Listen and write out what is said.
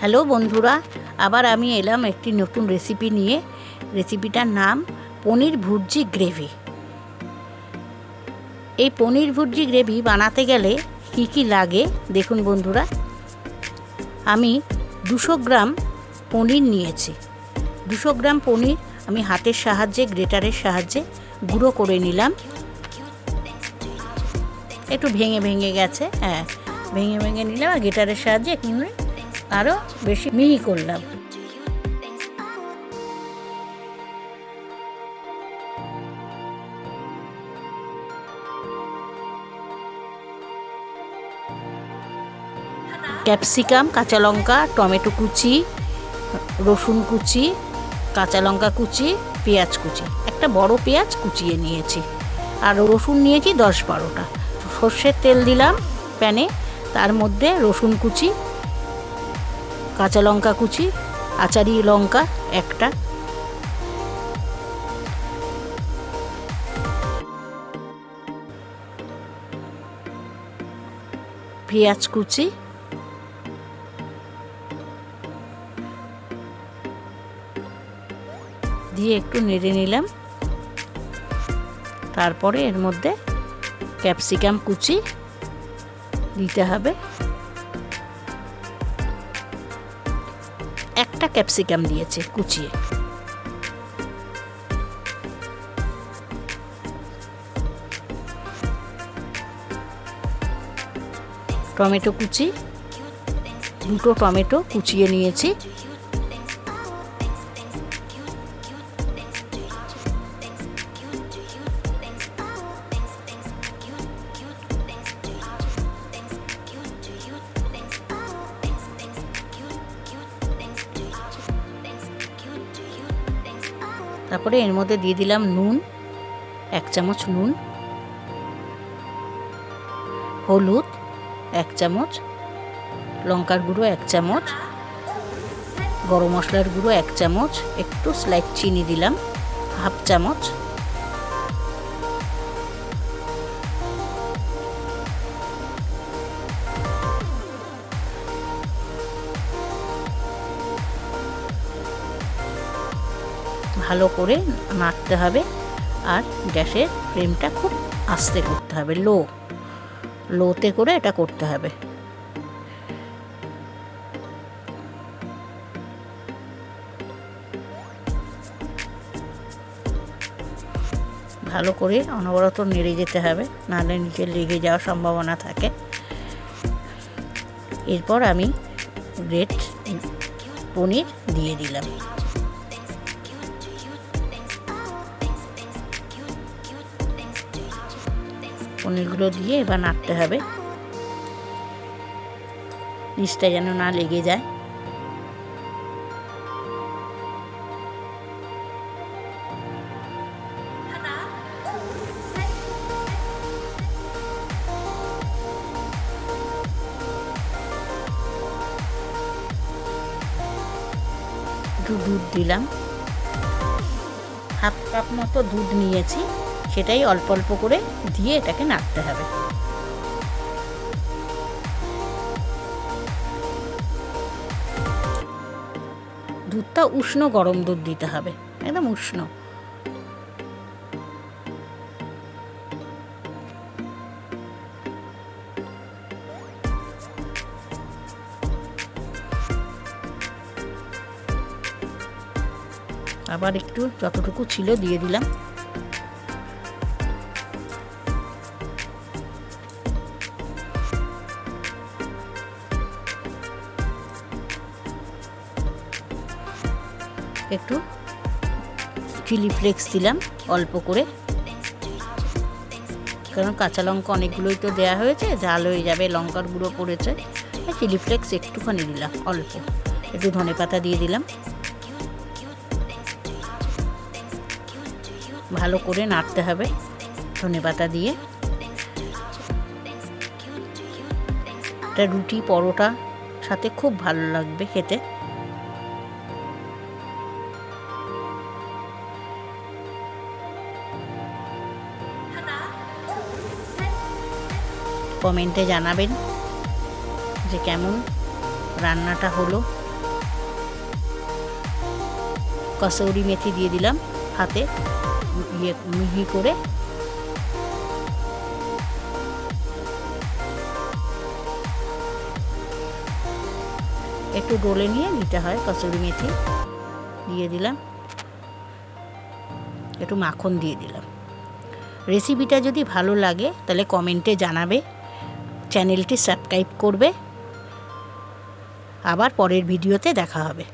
Hello বন্ধুরা, আবার আমি এলাম একটি নতুন রেসিপি নিয়ে। রেসিপিটার নাম পনির ভুর্জি গ্রেভি। এই পনির ভুর্জি গ্রেভি বানাতে গেলে কি কি লাগে দেখুন বন্ধুরা। আমি 200 গ্রাম পনির নিয়েছি। 200 গ্রাম পনির আমি হাতের সাহায্যে, গ্রেটারের সাহায্যে গুঁড়ো করে নিলাম। একটু ভেঙে ভেঙে গেছে, ভেঙে ভেঙে নিলাম আর গ্রেটারের সাহায্যে একটু আরও বেশি মিহি করলাম। ক্যাপসিকাম, কাঁচা লঙ্কা, টমেটো কুচি, রসুন কুচি, কাঁচা লঙ্কা কুচি, পেঁয়াজ কুচি, একটা বড় পেঁয়াজ কুচিয়ে নিয়েছি, আর রসুন নিয়েছি 10-12টা। সর্ষের তেল দিলাম প্যানে, তার মধ্যে রসুন কুচি, কাঁচা লঙ্কা কুচি, আচারি লঙ্কা একটা, পেঁয়াজ কুচি, দিয়ে একটু নেড়ে নিলাম। তারপরে এর মধ্যে ক্যাপসিকাম কুচি দিতে হবে। একটা ক্যাপসিকাম দিয়েছে কুচিয়ে। টমেটো কুচি, 2টো টমেটো কুচিয়ে নিয়েছি। তারপরে এর মধ্যে দিয়ে দিলাম নুন, 1 চামচ নুন, হলুদ 1 চামচ, লঙ্কার গুঁড়ো 1 চামচ, গরম মশলার গুঁড়ো 1 চামচ, একটু স্লাইট চিনি দিলাম 1/2 চামচ। ভালো করে নাড়তে হবে, আর গ্যাসের ফ্লেমটা খুব আস্তে করতে হবে, লোতে করে এটা করতে হবে। ভালো করে অনবরত নেড়ে যেতে হবে, নাহলে নিচে লেগে যাওয়ার সম্ভাবনা থাকে। এরপর আমি রেড পনির দিয়ে দিলাম। পনিরগুলো দিয়ে এবার নাড়তে হবে, নিচটা যেন না লেগে যায়। একটু দুধ দিলাম, 1/2 কাপ মতো দুধ নিয়েছি, সেটাই অল্প অল্প করে দিয়ে এটাকে নাড়তে হবে। দুধটা উষ্ণ গরম দুধ দিতে হবে, একদম উষ্ণ। আবার একটু যতটুকু ছিল দিয়ে দিলাম। একটু চিলি ফ্লেক্স দিলাম অল্প করে, কারণ কাঁচা লঙ্কা অনেকগুলোই তো দেওয়া হয়েছে, ঝাল হয়ে যাবে, লঙ্কার গুঁড়ো পড়েছে। চিলি ফ্লেক্স একটুখানি দিলাম অল্প, একটু ধনেপাতা দিয়ে দিলাম। ভালো করে নাড়তে হবে ধনেপাতা দিয়ে। এটা রুটি পরোটা সাথে খুব ভালো লাগবে খেতে। কমেন্টে জানাবেন যে কেমন রান্নাটা হলো। কসুরি মেথি দিয়ে দিলাম হাতে মিহি করে। একটু ডলে নিয়ে নিতে হয় কসুরি মেথি দিয়ে দিলাম, একটু মাখন দিয়ে দিলাম। রেসিপিটা যদি ভালো লাগে তাহলে কমেন্টে জানাবে, চ্যানেলটি সাবস্ক্রাইব করবে। আবার পরের ভিডিওতে দেখা হবে।